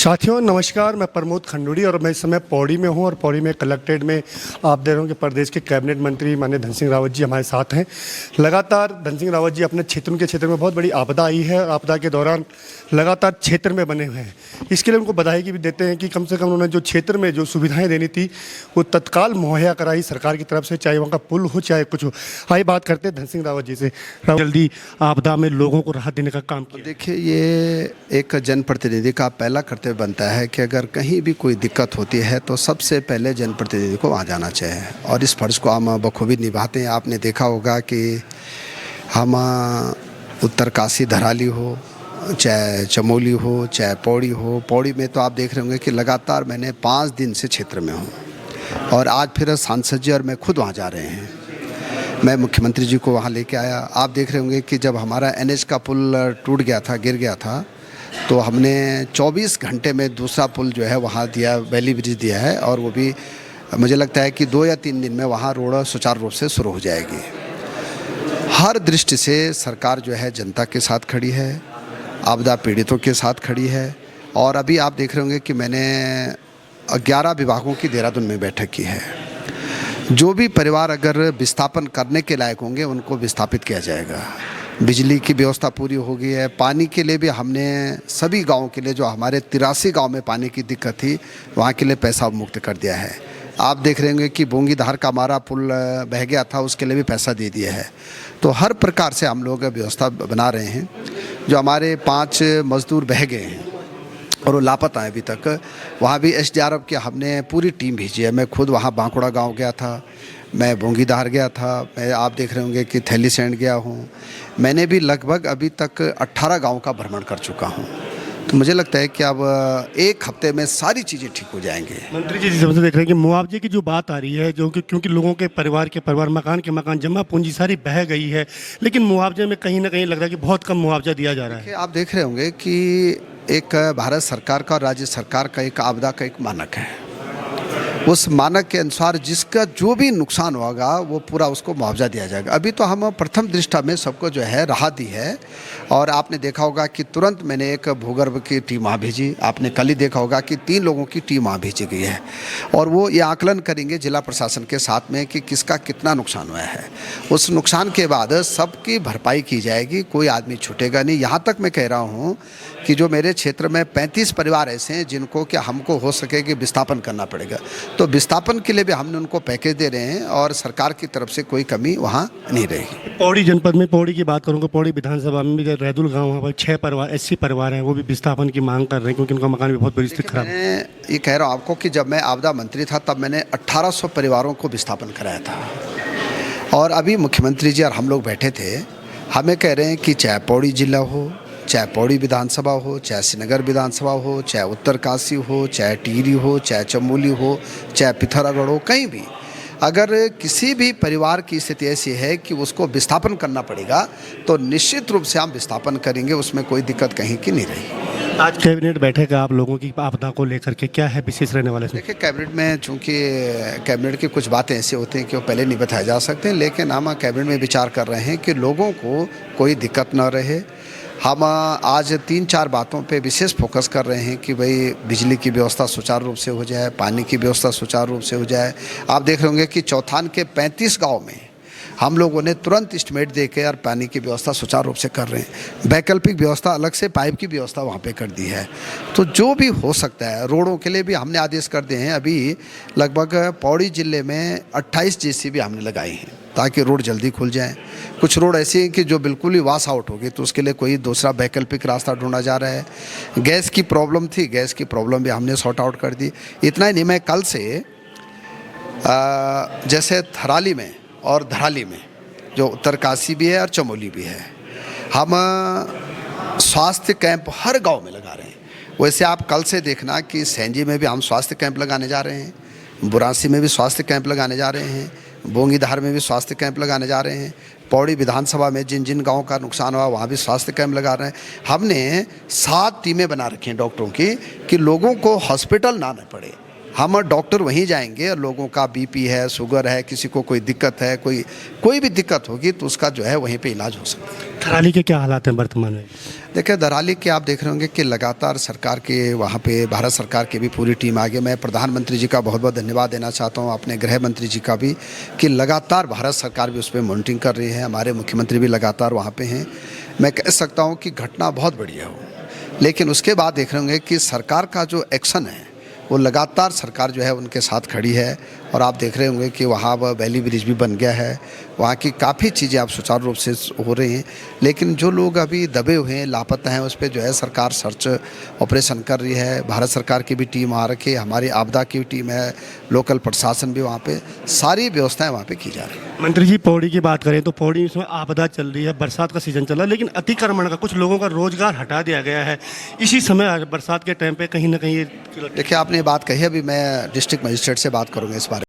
साथियों नमस्कार, मैं प्रमोद खंडूड़ी और मैं इस समय पौड़ी में हूं और पौड़ी में कलेक्ट्रेट में आप देख रहे होंगे प्रदेश के कैबिनेट मंत्री माननीय धन सिंह रावत जी हमारे साथ हैं। लगातार धन सिंह रावत जी अपने उनके क्षेत्र में बहुत बड़ी आपदा आई है और आपदा के दौरान लगातार क्षेत्र में बने हुए हैं। इसके लिए उनको बधाई भी देते हैं कि कम से कम उन्होंने जो क्षेत्र में जो सुविधाएँ देनी थी वो तत्काल मुहैया कराई सरकार की तरफ से, चाहे वहाँ का पुल हो चाहे कुछ हो। आइए बात करते हैं धन सिंह रावत जी से। जल्दी आपदा में लोगों को राहत देने का काम किया। देखिए, ये एक जनप्रतिनिधि का पहला कर्तव्य बनता है कि अगर कहीं भी कोई दिक्कत होती है तो सबसे पहले जनप्रतिनिधि को वहाँ जाना चाहिए और इस फर्ज को हम बखूबी निभाते हैं। आपने देखा होगा कि हम उत्तरकाशी धराली हो, चाहे चमोली हो, चाहे पौड़ी हो। पौड़ी में तो आप देख रहे होंगे कि लगातार मैंने 5 दिन से क्षेत्र में हूँ और आज फिर सांसद जी और मैं खुद वहाँ जा रहे हैं। मैं मुख्यमंत्री जी को वहाँ लेके आया। आप देख रहे होंगे कि जब हमारा NH का पुल टूट गया था, गिर गया था, तो हमने 24 घंटे में दूसरा पुल जो है वहाँ दिया, वैली ब्रिज दिया है और वो भी मुझे लगता है कि 2 या 3 दिन में वहाँ रोड सुचारू रूप से शुरू हो जाएगी। हर दृष्टि से सरकार जो है जनता के साथ खड़ी है, आपदा पीड़ितों के साथ खड़ी है। और अभी आप देख रहे होंगे कि मैंने 11 विभागों की देहरादून में बैठक की है। जो भी परिवार अगर विस्थापन करने के लायक होंगे उनको विस्थापित किया जाएगा। बिजली की व्यवस्था पूरी हो गई है। पानी के लिए भी हमने सभी गांवों के लिए, जो हमारे 83 गांव में पानी की दिक्कत थी, वहां के लिए पैसा मुक्त कर दिया है। आप देख रहे होंगे कि बोंगी धार का हमारा पुल बह गया था, उसके लिए भी पैसा दे दिया है। तो हर प्रकार से हम लोग व्यवस्था बना रहे हैं। जो हमारे 5 मजदूर बह गए हैं और वो लापता है अभी तक, वहाँ भी SDRF की हमने पूरी टीम भेजी है। मैं खुद वहाँ बांकुड़ा गांव गया था, मैं बोंगीधार गया था, मैं आप देख रहे होंगे कि थैलीसैंड गया हूँ। मैंने भी लगभग अभी तक 18 गांव का भ्रमण कर चुका हूँ। तो मुझे लगता है कि अब 1 हफ्ते में सारी चीज़ें ठीक हो जाएंगे। मंत्री जी जिस समझ देख रहे हैं कि मुआवजे की जो बात आ रही है, जो कि क्योंकि लोगों के परिवार मकान के मकान जमा पूंजी सारी बह गई है, लेकिन मुआवजे में कहीं ना कहीं लग रहा है कि बहुत कम मुआवजा दिया जा रहा है। आप देख रहे होंगे कि एक भारत सरकार का और राज्य सरकार का एक आपदा का एक मानक है। उस मानक के अनुसार जिसका जो भी नुकसान होगा वो पूरा उसको मुआवजा दिया जाएगा। अभी तो हम प्रथम दृष्टया में सबको जो है राहत दी है और आपने देखा होगा कि तुरंत मैंने एक भूगर्भ की टीम वहाँ भेजी। आपने कल ही देखा होगा कि 3 लोगों की टीम वहाँ भेजी गई है और वो ये आकलन करेंगे जिला प्रशासन के साथ में कि किसका कितना नुकसान हुआ है। उस नुकसान के बाद सबकी भरपाई की जाएगी, कोई आदमी छूटेगा नहीं। यहाँ तक मैं कह रहा हूँ कि जो मेरे क्षेत्र में 35 परिवार ऐसे हैं जिनको क्या हमको हो सके कि विस्थापन करना पड़ेगा, तो विस्थापन के लिए भी हमने उनको पैकेज दे रहे हैं और सरकार की तरफ से कोई कमी वहाँ नहीं रहेगी। पौड़ी जनपद में, पौड़ी की बात करूँगा, पौड़ी विधानसभा में भी रैदुल गाँव वहाँ पर 6 परिवार SC परिवार हैं, वो भी विस्थापन की मांग कर रहे हैं क्योंकि उनका मकान भी बहुत बुरी स्थिति खराब है। मैं ये कह रहा हूँ आपको कि जब मैं आपदा मंत्री था तब मैंने 1800 परिवारों को विस्थापन कराया था और अभी मुख्यमंत्री जी और हम लोग बैठे थे। हमें कह रहे हैं कि चाहे पौड़ी जिला हो, चाहे पौड़ी विधानसभा हो, चाहे श्रीनगर विधानसभा हो, चाहे उत्तरकाशी हो, चाहे टिहरी हो, चाहे चमोली हो, चाहे पिथौरागढ़ हो, कहीं भी अगर किसी भी परिवार की स्थिति ऐसी है कि उसको विस्थापन करना पड़ेगा तो निश्चित रूप से हम विस्थापन करेंगे, उसमें कोई दिक्कत कहीं की नहीं रही। आज कैबिनेट बैठक है आप लोगों की आपदा को लेकर के, क्या है विशेष रहने वाले? देखिए, कैबिनेट में चूँकि कैबिनेट की कुछ बातें ऐसी होती हैं कि वो पहले नहीं बताए जा सकते, लेकिन हम कैबिनेट में विचार कर रहे हैं कि लोगों को कोई दिक्कत न रहे। हम आज 3-4 बातों पे विशेष फोकस कर रहे हैं कि भाई बिजली की व्यवस्था सुचारू रूप से हो जाए, पानी की व्यवस्था सुचारू रूप से हो जाए। आप देख रहे होंगे कि चौथान के 35 गांव में हम लोगों ने तुरंत एस्टिमेट देकर और पानी की व्यवस्था सुचारू रूप से कर रहे हैं। वैकल्पिक व्यवस्था अलग से पाइप की व्यवस्था वहाँ पे कर दी है। तो जो भी हो सकता है, रोडों के लिए भी हमने आदेश कर दिए हैं। अभी लगभग पौड़ी ज़िले में 28 JCB हमने लगाई हैं ताकि रोड जल्दी खुल जाए। कुछ रोड ऐसी हैं कि जो बिल्कुल ही वॉश आउट हो गई, तो उसके लिए कोई दूसरा वैकल्पिक रास्ता ढूंढा जा रहा है। गैस की प्रॉब्लम थी, गैस की प्रॉब्लम भी हमने सॉर्ट आउट कर दी। इतना ही नहीं, मैं कल से जैसे थराली में और धराली में, जो उत्तरकाशी भी है और चमोली भी है, हम स्वास्थ्य कैंप हर गांव में लगा रहे हैं। वैसे आप कल से देखना कि सैंजी में भी हम स्वास्थ्य कैंप लगाने जा रहे हैं, बुरासी में भी स्वास्थ्य कैंप लगाने जा रहे हैं, बोंगीधार में भी स्वास्थ्य कैंप लगाने जा रहे हैं, पौड़ी विधानसभा में जिन जिन गाँव का नुकसान हुआ वहाँ भी स्वास्थ्य कैंप लगा रहे हैं। हमने 7 टीमें बना रखी हैं डॉक्टरों की कि लोगों को हॉस्पिटल ना आना पड़े, हम डॉक्टर वहीं जाएंगे और लोगों का बीपी है, शुगर है, किसी को कोई दिक्कत है, कोई भी दिक्कत होगी तो उसका जो है वहीं पे इलाज हो सकता है। थराली के क्या हालात हैं वर्तमान में? देखिए दराली के आप देख रहे होंगे कि लगातार सरकार के वहाँ पे भारत सरकार की भी पूरी टीम आगे। मैं प्रधानमंत्री जी का बहुत बहुत धन्यवाद देना चाहता हूँ, अपने गृह मंत्री जी का भी, कि लगातार भारत सरकार भी उस पर मॉनिटरिंग कर रही है। हमारे मुख्यमंत्री भी लगातार वहाँ पे हैं। मैं कह सकता हूँ कि घटना बहुत बढ़िया हो, लेकिन उसके बाद देख रहे होंगे कि सरकार का जो एक्शन है वो लगातार सरकार जो है उनके साथ खड़ी है। और आप देख रहे होंगे कि वहाँ वैली ब्रिज भी बन गया है, वहाँ की काफ़ी चीज़ें आप सुचारू रूप से हो रही हैं। लेकिन जो लोग अभी दबे हुए हैं, लापता हैं, उस पर जो है सरकार सर्च ऑपरेशन कर रही है। भारत सरकार की भी टीम आ रखी है, हमारी आपदा की भी टीम है, लोकल प्रशासन भी वहाँ पे, सारी व्यवस्थाएं वहाँ पे की जा रही है। मंत्री जी, पौड़ी की बात करें तो पौड़ी इसमें आपदा चल रही है, बरसात का सीजन चल रहा है, लेकिन अतिक्रमण का कुछ लोगों का रोजगार हटा दिया गया है इसी समय बरसात के टाइम पे कहीं ना कहीं। देखिए आपने ये बात कही, अभी मैं डिस्ट्रिक्ट मजिस्ट्रेट से बात करूँगा इस बारे में।